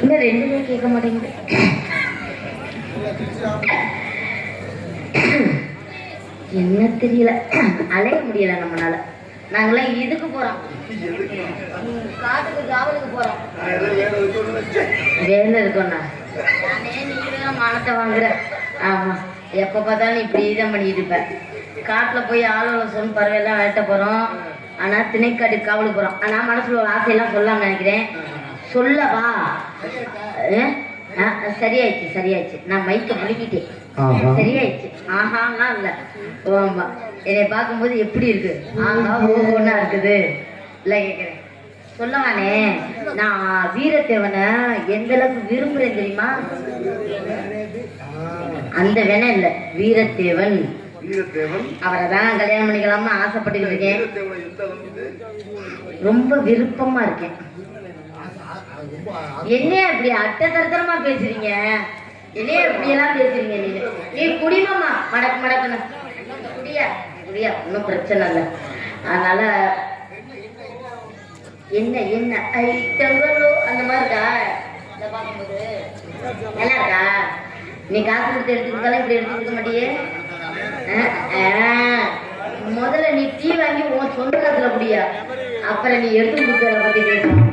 இன்னும் ரெண்டுமே கேட்க மாட்டேங்குது. என்ன தெரியல, அலைய முடியல நம்மளால. நாங்களாம் இதுக்கு போறோம், காட்டுக்கு காவலுக்கு போறோம். வேலை இருக்கோண்ணா, நானே நீங்க மானத்தை வாங்குற. ஆமா, எப்ப பார்த்தாலும் இப்படி தான் பண்ணிட்டு இருப்பேன். காட்டுல போய் ஆளோட சொன்ன பறவையெல்லாம் வேட்ட போறோம். ஆனா திணைக்காட்டுக்கு காவலுக்கு போறோம். ஆனா மனசுல ஒரு ஆசையெல்லாம் சொல்லலாம்னு நினைக்கிறேன். சொல்லவா? சரியாயிடுச்சு சரியாயிடுச்சு, நான் மைக்க முழுக்கிட்டேன். சரியாயிடுச்சு. ஆஹான்னா இல்ல, ஆமா, என்னை பார்க்கும்போது எப்படி இருக்கு? ஆஹா ஒவ்வொன்னா இருக்குது இல்ல கேட்கிறேன். சொல்லவானே, நான் வீரத்தேவனை எந்த அளவுக்கு விரும்புறேன் தெரியுமா? அந்த வேணா இல்ல, வீரத்தேவன் அவரை தான் கல்யாணம் பண்ணிக்கலாம்னு ஆசைப்பட்டு இருக்கேன். ரொம்ப விருப்பமா இருக்கேன். என்ன இப்படி அட்ட தரத்தரமா பேசுறீங்க? என்ன இப்படி எல்லாம் பேசுறீங்க? நீ குடிமாமா மடக்கு மடக்குன்னு குடியா குடியா, ஒன்றும் பிரச்சனை இல்லை. அதனால என்ன என்ன ஐட்டங்களோ அந்த மாதிரி இருக்கா? இதை பார்க்கும்போது நல்லா இருக்கா? நீ காசு கொடுத்து எடுத்துக்கிட்டாலும் இப்படி எடுத்துக்க மாட்டியே. முதல்ல நீ டீ வாங்கி உன் சொந்த காசுல குடியா, அப்புறம் நீ எடுத்து கொடுக்கறத பத்தி பேசணும்.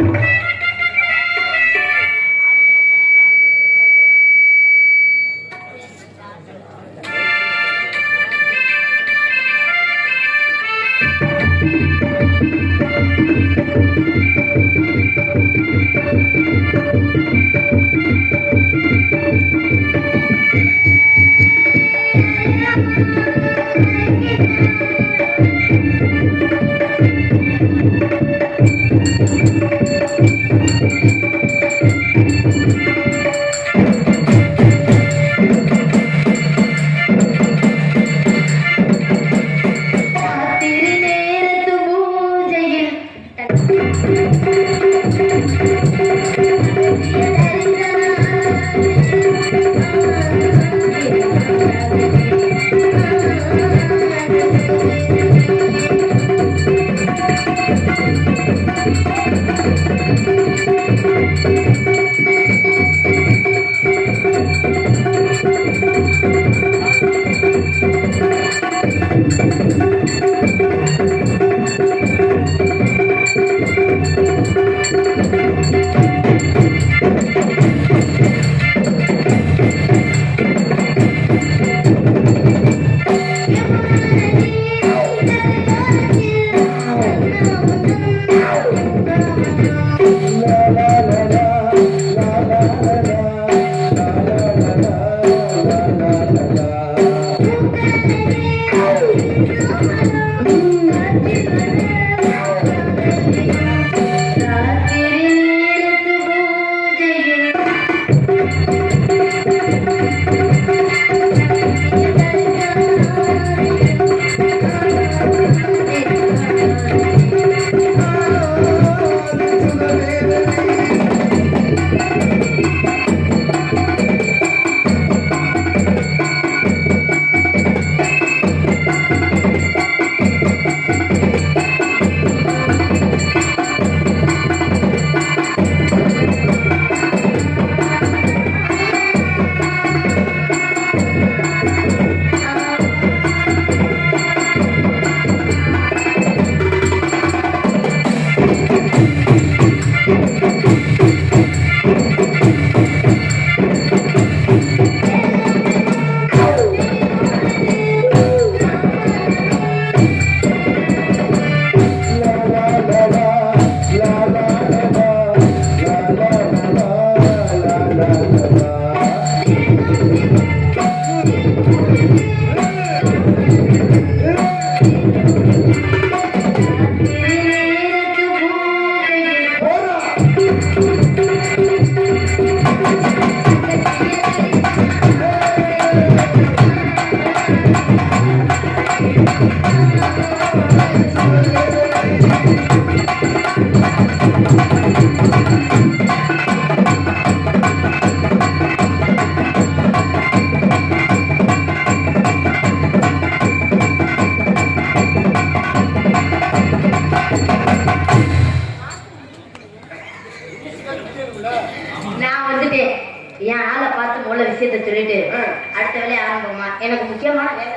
சொல்லிட்டு அடுத்த வேலையை ஆரம்பமா. எனக்கு முக்கியமான வேலை